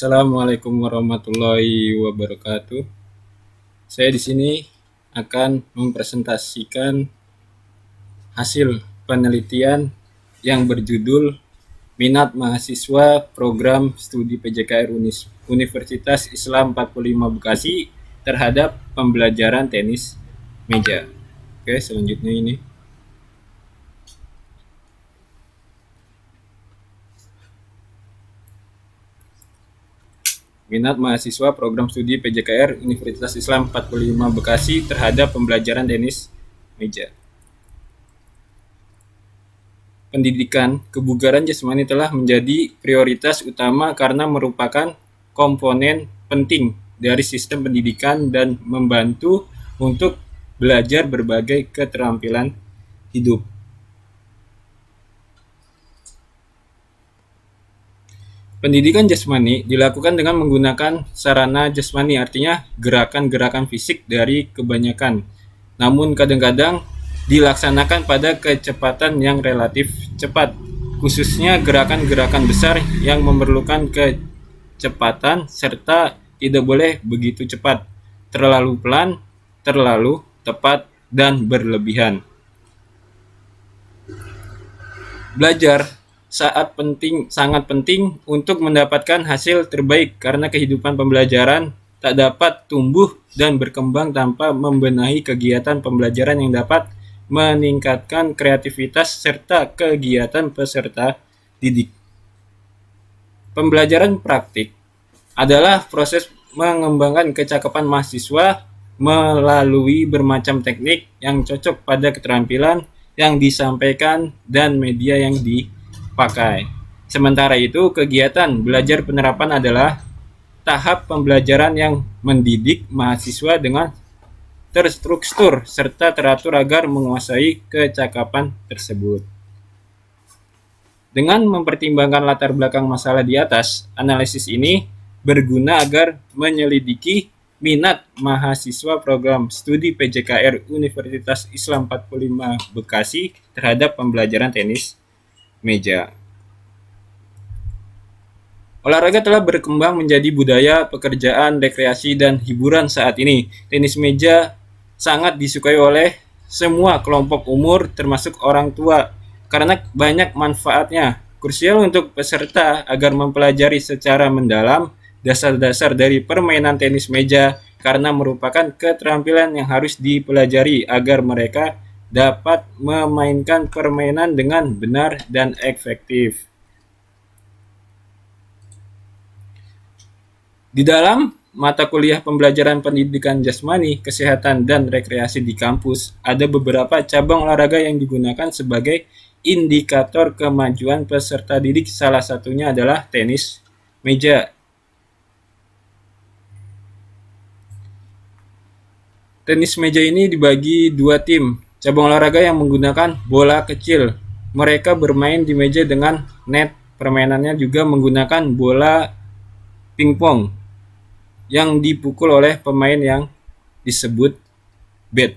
Assalamualaikum warahmatullahi wabarakatuh. Saya di sini akan mempresentasikan hasil penelitian yang berjudul Minat Mahasiswa Program Studi PJKR Universitas Islam 45 Bekasi terhadap pembelajaran tenis meja. Oke, selanjutnya ini. Minat mahasiswa program studi PJKR Universitas Islam 45 Bekasi terhadap pembelajaran tenis meja. Pendidikan kebugaran jasmani telah menjadi prioritas utama karena merupakan komponen penting dari sistem pendidikan dan membantu untuk belajar berbagai keterampilan hidup. Pendidikan jasmani dilakukan dengan menggunakan sarana jasmani, artinya gerakan-gerakan fisik dari kebanyakan. Namun kadang-kadang dilaksanakan pada kecepatan yang relatif cepat, khususnya gerakan-gerakan besar yang memerlukan kecepatan serta tidak boleh begitu cepat, terlalu pelan, terlalu tepat, dan berlebihan. Belajar sangat penting untuk mendapatkan hasil terbaik karena kehidupan pembelajaran tak dapat tumbuh dan berkembang tanpa membenahi kegiatan pembelajaran yang dapat meningkatkan kreativitas serta kegiatan peserta didik. Pembelajaran praktik adalah proses mengembangkan kecakapan mahasiswa melalui bermacam teknik yang cocok pada keterampilan yang disampaikan dan media yang dipakai. Sementara itu, kegiatan belajar penerapan adalah tahap pembelajaran yang mendidik mahasiswa dengan terstruktur serta teratur agar menguasai kecakapan tersebut. Dengan mempertimbangkan latar belakang masalah di atas, analisis ini berguna agar menyelidiki minat mahasiswa program studi PJKR Universitas Islam 45 Bekasi terhadap pembelajaran tenis meja. Olahraga telah berkembang menjadi budaya, pekerjaan, rekreasi, dan hiburan saat ini. Tenis meja sangat disukai oleh semua kelompok umur termasuk orang tua karena banyak manfaatnya. Krusial untuk peserta agar mempelajari secara mendalam dasar-dasar dari permainan tenis meja karena merupakan keterampilan yang harus dipelajari agar mereka dapat memainkan permainan dengan benar dan efektif. Di dalam mata kuliah pembelajaran pendidikan jasmani, kesehatan, dan rekreasi di kampus, ada beberapa cabang olahraga yang digunakan sebagai indikator kemajuan peserta didik. Salah satunya adalah tenis meja. Tenis meja ini dibagi dua tim. Cabang olahraga yang menggunakan bola kecil. Mereka bermain di meja dengan net. Permainannya juga menggunakan bola pingpong yang dipukul oleh pemain yang disebut bat.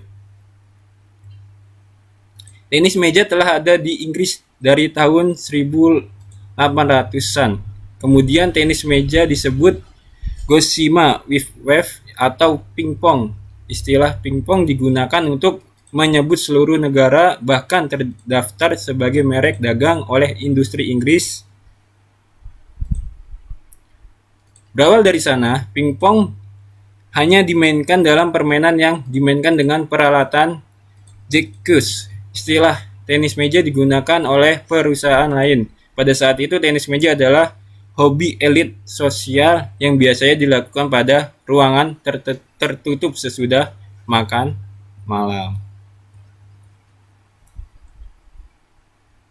Tenis meja telah ada di Inggris dari tahun 1800-an. Kemudian tenis meja disebut Gossamer with wave atau pingpong. Istilah pingpong digunakan untuk menyebut seluruh negara, bahkan terdaftar sebagai merek dagang oleh industri Inggris. Berawal dari sana, pingpong hanya dimainkan dalam permainan yang dimainkan dengan peralatan jacuzzi. Istilah tenis meja digunakan oleh perusahaan lain. Pada saat itu, tenis meja adalah hobi elit sosial yang biasanya dilakukan pada ruangan tertutup sesudah makan malam.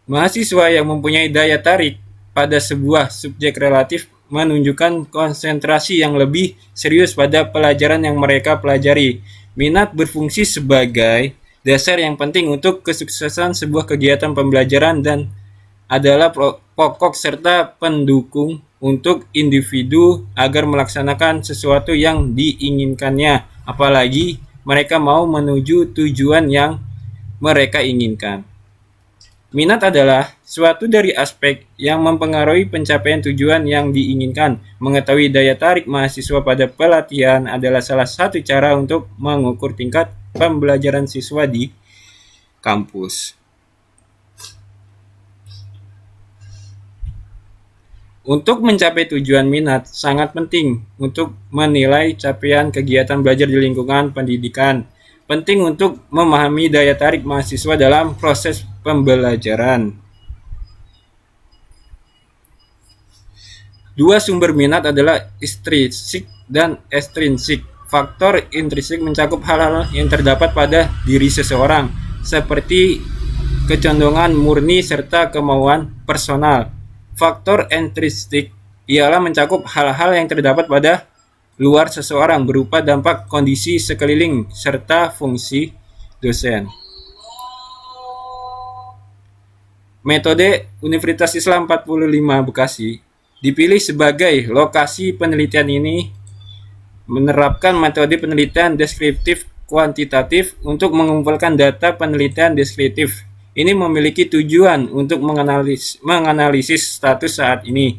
Mahasiswa yang mempunyai daya tarik pada sebuah subjek relatif menunjukkan konsentrasi yang lebih serius pada pelajaran yang mereka pelajari. Minat berfungsi sebagai dasar yang penting untuk kesuksesan sebuah kegiatan pembelajaran dan adalah pokok serta pendukung untuk individu agar melaksanakan sesuatu yang diinginkannya, apalagi mereka mau menuju tujuan yang mereka inginkan. Minat adalah suatu dari aspek yang mempengaruhi pencapaian tujuan yang diinginkan. Mengetahui daya tarik mahasiswa pada pelatihan adalah salah satu cara untuk mengukur tingkat pembelajaran siswa di kampus. Untuk mencapai tujuan minat, sangat penting untuk menilai capaian kegiatan belajar di lingkungan pendidikan. Penting untuk memahami daya tarik mahasiswa dalam proses pembelajaran. Dua sumber minat adalah intrinsik dan ekstrinsik. Faktor intrinsik mencakup hal-hal yang terdapat pada diri seseorang, seperti kecondongan murni serta kemauan personal. Faktor intrinsik ialah mencakup hal-hal yang terdapat pada luar seseorang berupa dampak kondisi sekeliling serta fungsi dosen. Metode Universitas Islam 45 Bekasi dipilih sebagai lokasi penelitian ini menerapkan metode penelitian deskriptif kuantitatif untuk mengumpulkan data penelitian deskriptif. Ini memiliki tujuan untuk menganalisis status saat ini.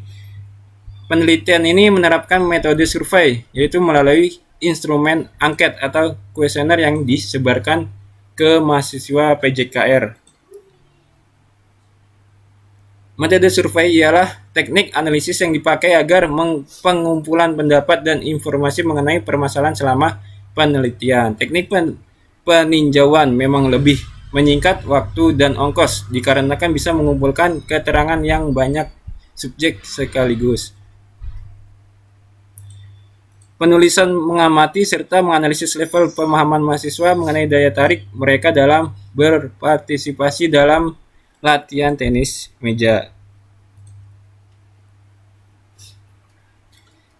Penelitian ini menerapkan metode survei, yaitu melalui instrumen angket atau kuesioner yang disebarkan ke mahasiswa PJKR. Metode survei ialah teknik analisis yang dipakai agar pengumpulan pendapat dan informasi mengenai permasalahan selama penelitian. Teknik peninjauan memang lebih menyingkat waktu dan ongkos dikarenakan bisa mengumpulkan keterangan yang banyak subjek sekaligus. Penulisan mengamati serta menganalisis level pemahaman mahasiswa mengenai daya tarik mereka dalam berpartisipasi dalam latihan tenis meja.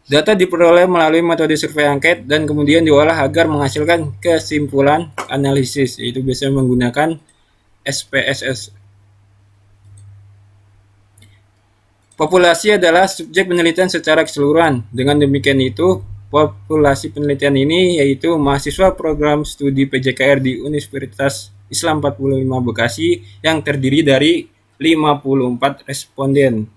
Data diperoleh melalui metode survei angket dan kemudian diolah agar menghasilkan kesimpulan analisis, yaitu biasanya menggunakan SPSS. Populasi adalah subjek penelitian secara keseluruhan. Dengan demikian itu, populasi penelitian ini yaitu mahasiswa program studi PJKR di Universitas Islam 45 Bekasi yang terdiri dari 54 responden.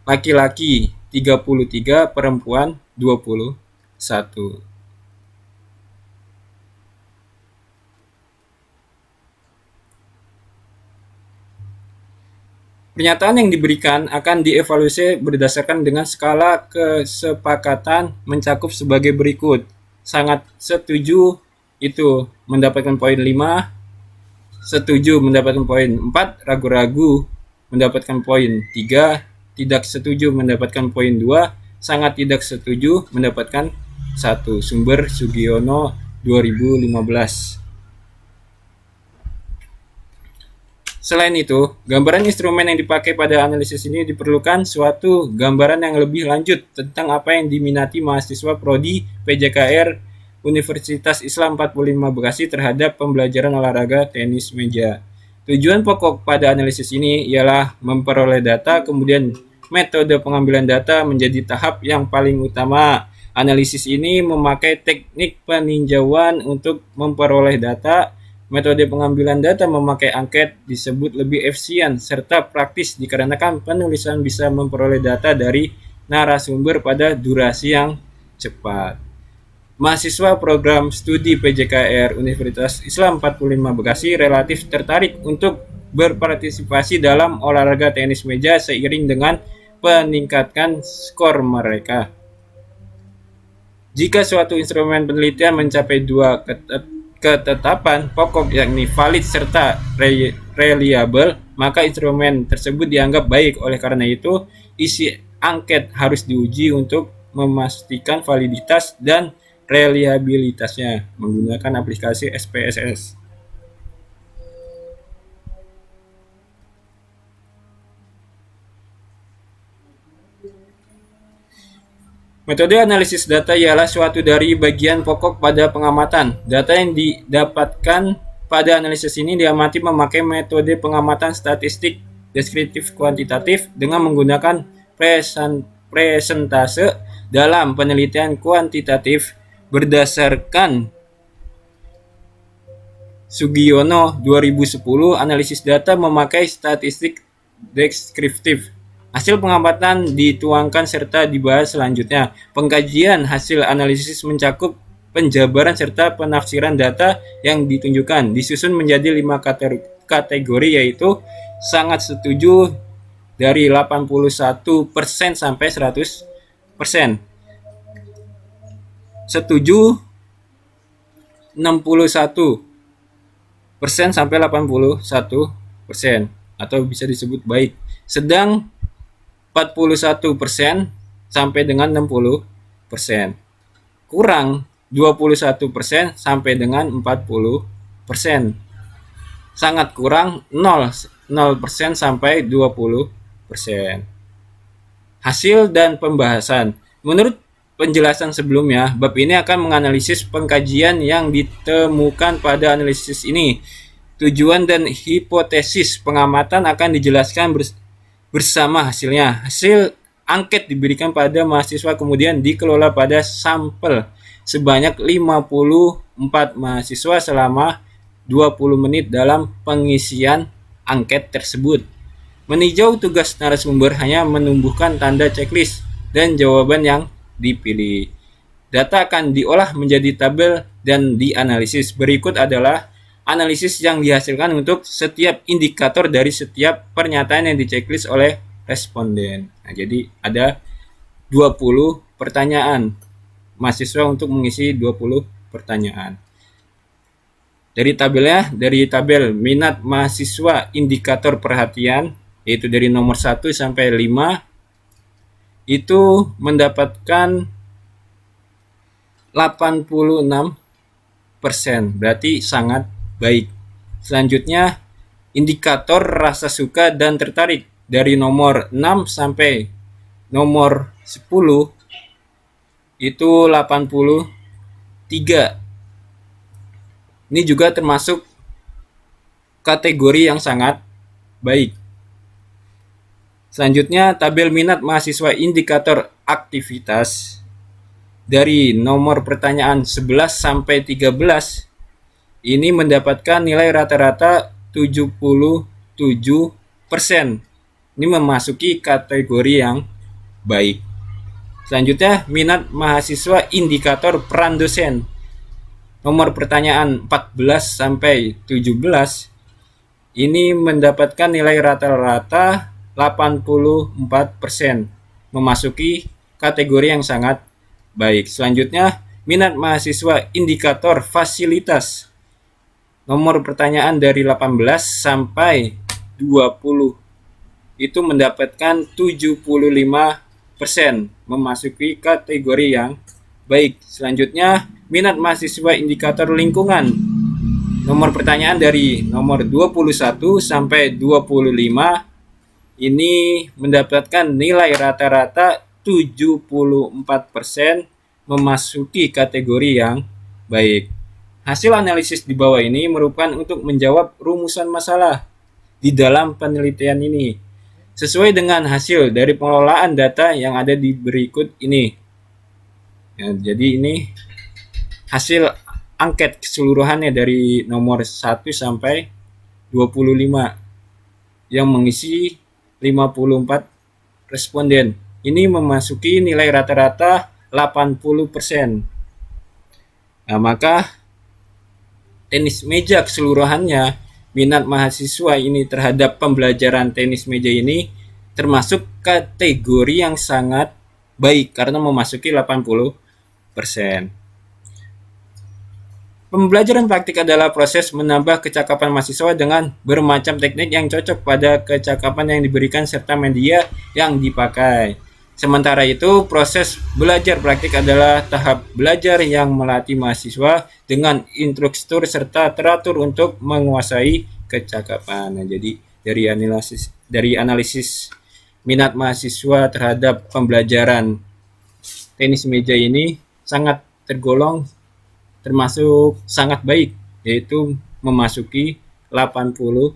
Laki-laki 33, perempuan 21. Pernyataan yang diberikan akan dievaluasi berdasarkan dengan skala kesepakatan mencakup sebagai berikut. Sangat setuju itu mendapatkan poin 5, setuju mendapatkan poin 4, ragu-ragu mendapatkan poin 3, tidak setuju mendapatkan poin 2, sangat tidak setuju mendapatkan 1. Sumber Sugiono 2015. Selain itu, gambaran instrumen yang dipakai pada analisis ini diperlukan suatu gambaran yang lebih lanjut tentang apa yang diminati mahasiswa prodi PJKR Universitas Islam 45 Bekasi terhadap pembelajaran olahraga tenis meja. Tujuan pokok pada analisis ini ialah memperoleh data, kemudian metode pengambilan data menjadi tahap yang paling utama. Analisis ini memakai teknik peninjauan untuk memperoleh data. Metode pengambilan data memakai angket disebut lebih efisien serta praktis dikarenakan penulisan bisa memperoleh data dari narasumber pada durasi yang cepat. Mahasiswa program studi PJKR Universitas Islam 45 Bekasi relatif tertarik untuk berpartisipasi dalam olahraga tenis meja seiring dengan meningkatkan skor mereka. Jika suatu instrumen penelitian mencapai dua ketetapan pokok yakni valid serta reliable, maka instrumen tersebut dianggap baik. Oleh karena itu, isi angket harus diuji untuk memastikan validitas dan reliabilitasnya menggunakan aplikasi SPSS. Metode analisis data ialah suatu dari bagian pokok pada pengamatan. Data yang didapatkan pada analisis ini diamati memakai metode pengamatan statistik deskriptif kuantitatif dengan menggunakan presentase. Dalam penelitian kuantitatif berdasarkan Sugiono 2010, analisis data memakai statistik deskriptif. Hasil pengamatan dituangkan serta dibahas selanjutnya. Pengkajian hasil analisis mencakup penjabaran serta penafsiran data yang ditunjukkan. Disusun menjadi 5 kategori, yaitu sangat setuju dari 81% sampai 100%. Setuju 61% sampai 81%, atau bisa disebut baik. Sedang 41% sampai dengan 60%. Kurang 21% sampai dengan 40%. Sangat kurang 0% sampai 20%. Hasil dan pembahasan. Menurut penjelasan sebelumnya, bab ini akan menganalisis pengkajian yang ditemukan pada analisis ini. Tujuan dan hipotesis pengamatan akan dijelaskan bersama hasilnya. Hasil angket diberikan pada mahasiswa kemudian dikelola pada sampel sebanyak 54 mahasiswa selama 20 menit dalam pengisian angket tersebut. Meninjau tugas narasumber hanya menumbuhkan tanda checklist dan jawaban yang dipilih. Data akan diolah menjadi tabel dan dianalisis. Berikut adalah analisis yang dihasilkan untuk setiap indikator dari setiap pernyataan yang diceklis oleh responden. Nah, jadi ada 20 pertanyaan. Mahasiswa untuk mengisi 20 pertanyaan. Dari tabel minat mahasiswa indikator perhatian, yaitu dari nomor 1 sampai 5, itu mendapatkan 86%, berarti sangat baik. Selanjutnya, indikator rasa suka dan tertarik dari nomor 6 sampai nomor 10 itu 83. Ini juga termasuk kategori yang sangat baik. Selanjutnya, tabel minat mahasiswa indikator aktivitas dari nomor pertanyaan 11 sampai 13 ini mendapatkan nilai rata-rata 77%. Ini memasuki kategori yang baik. Selanjutnya, minat mahasiswa indikator peran dosen. Nomor pertanyaan 14 sampai 17 ini mendapatkan nilai rata-rata 84%, memasuki kategori yang sangat baik. Selanjutnya, minat mahasiswa indikator fasilitas. Nomor pertanyaan dari 18 sampai 20 itu mendapatkan 75%, memasuki kategori yang baik. Selanjutnya, minat mahasiswa indikator lingkungan. Nomor pertanyaan dari nomor 21 sampai 25 ini mendapatkan nilai rata-rata 74%, memasuki kategori yang baik. Hasil analisis di bawah ini merupakan untuk menjawab rumusan masalah di dalam penelitian ini sesuai dengan hasil dari pengelolaan data yang ada di berikut ini. Ya, jadi ini hasil angket keseluruhannya dari nomor 1 sampai 25 yang mengisi 54 responden. Ini memasuki nilai rata-rata 80%. Nah, maka tenis meja keseluruhannya, minat mahasiswa ini terhadap pembelajaran tenis meja ini termasuk kategori yang sangat baik karena memasuki 80%. Pembelajaran praktik adalah proses menambah kecakapan mahasiswa dengan bermacam teknik yang cocok pada kecakapan yang diberikan serta media yang dipakai. Sementara itu, proses belajar praktik adalah tahap belajar yang melatih mahasiswa dengan instruktur serta teratur untuk menguasai kecakapan. Nah, jadi dari analisis minat mahasiswa terhadap pembelajaran tenis meja ini sangat tergolong termasuk sangat baik, yaitu memasuki 80%.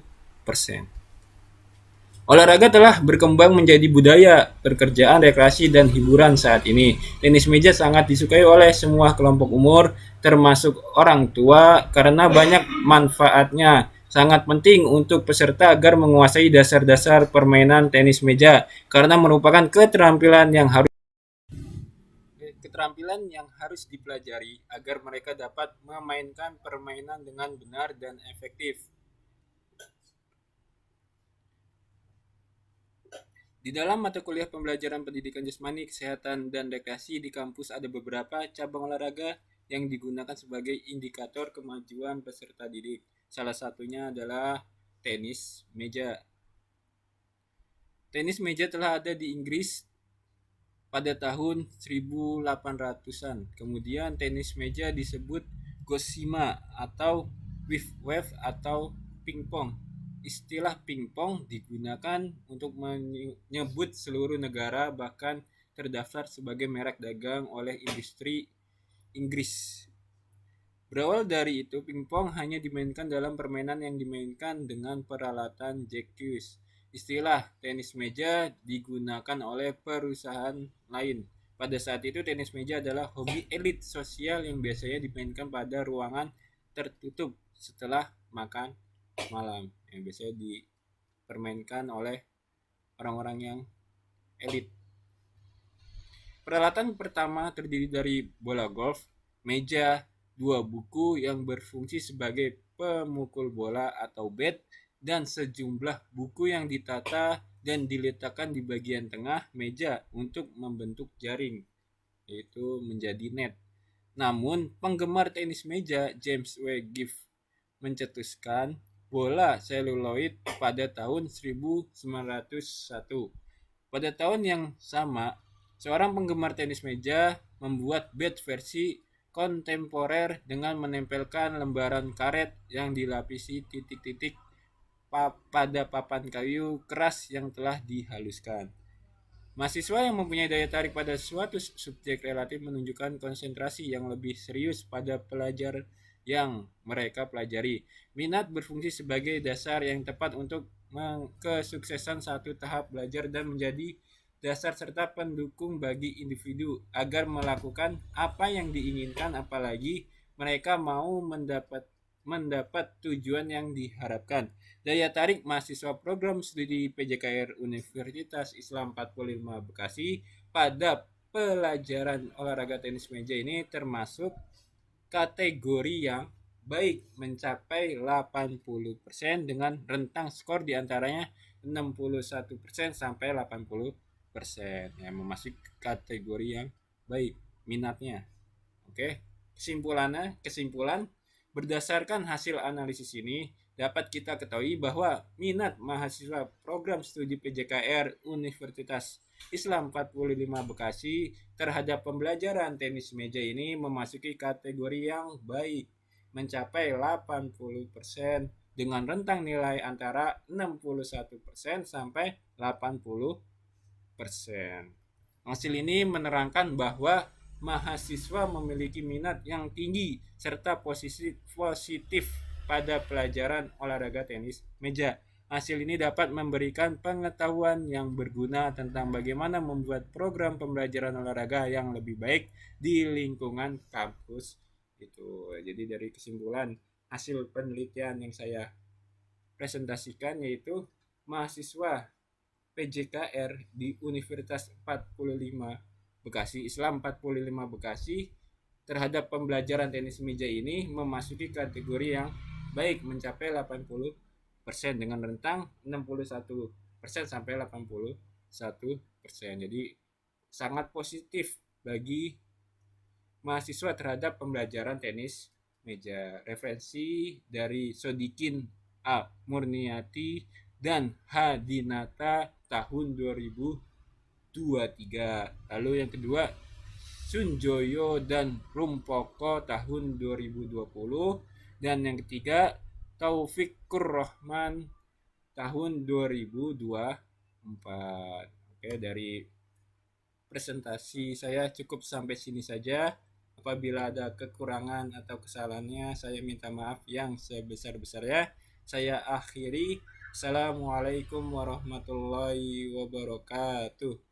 Olahraga telah berkembang menjadi budaya, pekerjaan, rekreasi, dan hiburan saat ini. Tenis meja sangat disukai oleh semua kelompok umur, termasuk orang tua, karena banyak manfaatnya. Sangat penting untuk peserta agar menguasai dasar-dasar permainan tenis meja, karena merupakan keterampilan yang harus dipelajari agar mereka dapat memainkan permainan dengan benar dan efektif. Di dalam mata kuliah pembelajaran pendidikan jasmani, kesehatan, dan rekreasi di kampus ada beberapa cabang olahraga yang digunakan sebagai indikator kemajuan peserta didik. Salah satunya adalah tenis meja. Tenis meja telah ada di Inggris pada tahun 1800-an. Kemudian tenis meja disebut gosima atau wave atau pingpong. Istilah pingpong digunakan untuk menyebut seluruh negara, bahkan terdaftar sebagai merek dagang oleh industri Inggris. Berawal dari itu, pingpong hanya dimainkan dalam permainan yang dimainkan dengan peralatan jacuzzi. Istilah tenis meja digunakan oleh perusahaan lain. Pada saat itu, tenis meja adalah hobi elit sosial yang biasanya dimainkan pada ruangan tertutup setelah makan malam. Yang biasanya dipermainkan oleh orang-orang yang elit. Peralatan pertama terdiri dari bola golf, meja, dua buku yang berfungsi sebagai pemukul bola atau bat, dan sejumlah buku yang ditata dan diletakkan di bagian tengah meja untuk membentuk jaring, yaitu menjadi net. Namun, penggemar tenis meja James W. Giff mencetuskan bola seluloid pada tahun 1901. Pada tahun yang sama, seorang penggemar tenis meja membuat bat versi kontemporer dengan menempelkan lembaran karet yang dilapisi titik-titik pada papan kayu keras yang telah dihaluskan. Mahasiswa yang mempunyai daya tarik pada suatu subjek relatif menunjukkan konsentrasi yang lebih serius pada pelajar yang mereka pelajari. Minat berfungsi sebagai dasar yang tepat untuk kesuksesan satu tahap belajar dan menjadi dasar serta pendukung bagi individu agar melakukan apa yang diinginkan, apalagi mereka mau mendapat tujuan yang diharapkan. Daya tarik mahasiswa program studi PJKR Universitas Islam 45 Bekasi pada pelajaran olahraga tenis meja ini termasuk kategori yang baik mencapai 80% dengan rentang skor diantaranya 61% sampai 80%, yang memasuki kategori yang baik minatnya. Oke, kesimpulan berdasarkan hasil analisis ini dapat kita ketahui bahwa minat mahasiswa program studi PJKR Universitas Islam 45 Bekasi terhadap pembelajaran tenis meja ini memasuki kategori yang baik, mencapai 80% dengan rentang nilai antara 61% sampai 80%. Hasil ini menerangkan bahwa mahasiswa memiliki minat yang tinggi serta positif pada pelajaran olahraga tenis meja. Hasil ini dapat memberikan pengetahuan yang berguna tentang bagaimana membuat program pembelajaran olahraga yang lebih baik di lingkungan kampus. Itu. Jadi dari kesimpulan hasil penelitian yang saya presentasikan, yaitu mahasiswa PJKR di Universitas 45 Bekasi, Islam 45 Bekasi, terhadap pembelajaran tenis meja ini memasuki kategori yang baik, mencapai 80% dengan rentang 61% sampai 81%. Jadi sangat positif bagi mahasiswa terhadap pembelajaran tenis meja. Referensi dari Sodikin A. Murniati dan H. Dinata tahun 2023. Lalu yang kedua, Sunjoyo dan Rumpoko tahun 2020. Dan yang ketiga, Taufikur Rahman tahun 2024. Oke, dari presentasi saya cukup sampai sini saja. Apabila ada kekurangan atau kesalahannya, saya minta maaf yang sebesar-besarnya. Saya akhiri. Assalamualaikum warahmatullahi wabarakatuh.